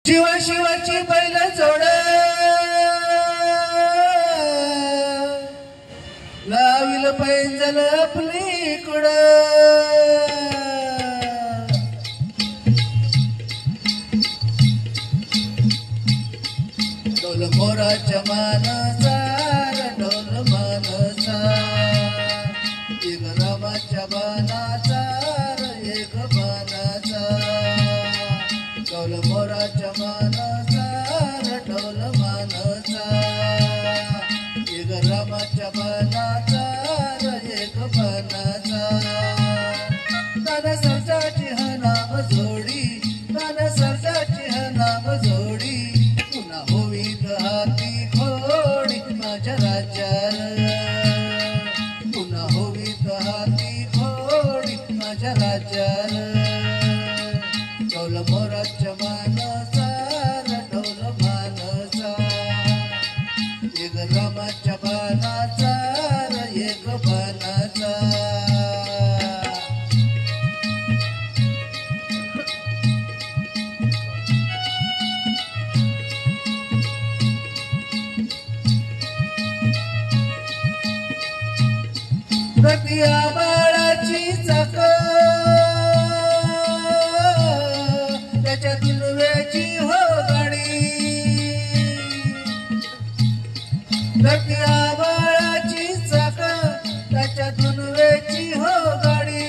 शिवा शिवाची बैल जोड लाविल पैंजल आपली कुड डोल मोराच्या मानाचा डोल मानाचा एक रामाच्या बाणाचा एक बाणाचा डोल मोराच्या मानाचा डोल मानाचा एक रामाच्या बाणाचा एक बाणाचा ताना सरजाची हा नाम जोडी ताना सरजाची हा नाम जोडी पुन्हा होईत हाती घोडी माझ्या राज्याला पुन्हा होईत हाती घोडी माझ्या राज्याला डोल मोराच्या मानाचा डोल मानाचा एक रामाच्या बाणाचा एक बाणाचा रतिया बाळाची चाक त्याच्या दुलव्याची हो गाडी रतिया बाळाची चाक त्याच्या दुलव्याची हो गाडी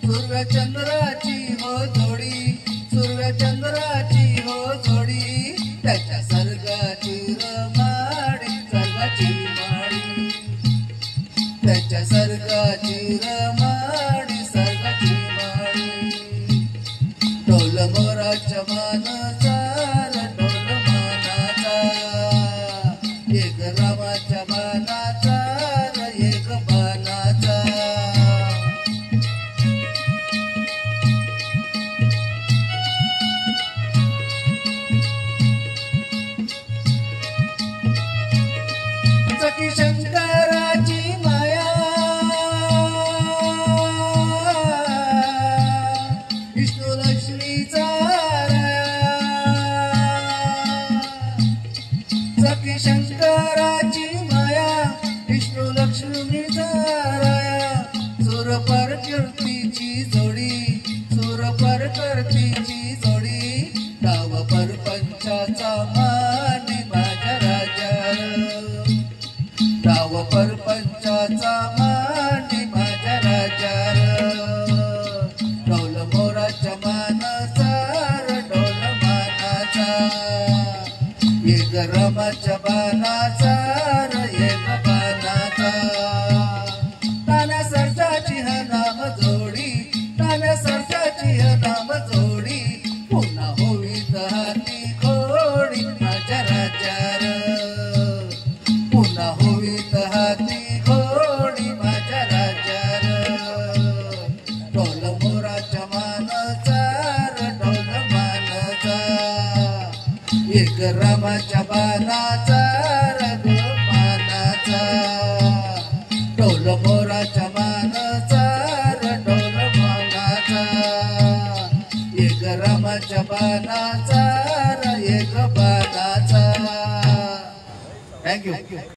सुरव्या चंद्राची हो जोडी सुरव्या चंद्राची हो जोडी त्याच्या सर्गाची रमाडी सर्गाची माडी त्याच्या सर्गाची रमाडी सर्गाची माडी डोल मोराच्या मानाचा डोल मानाचा एक रामाच्या बाणाचा एक बाणाचा सखी शंकराची सखी शंकराची माया विष्णू लक्ष्मीचा राया सुर प्रकृतीची जोडी सुर प्रकृतीची जोडी डाव परपंचाचा मानी माझ्या राजाला डाव परपंचाचा मानी माझ्या राजाला डोल मोराच्या मानाचा डोल मानाचा एक रामाच्या बाणाचा एक बाणाचा ताना सरजाची हा नाम जोडी ताना सरजाची हा नाम जोडी पुन्हा होईत हाती घोडी माझ्या राज्याला पुन्हा होईत हाती घोडी माझ्या राज्याला डोल मोराच्या मानाचा डोल मानाचा एक रामाच्या बाणाचा मानाचा डोल मोराच्या मानाचा डोल मानाचा एक रामाच्या बाणाचा एक बाणाचा थँक्यू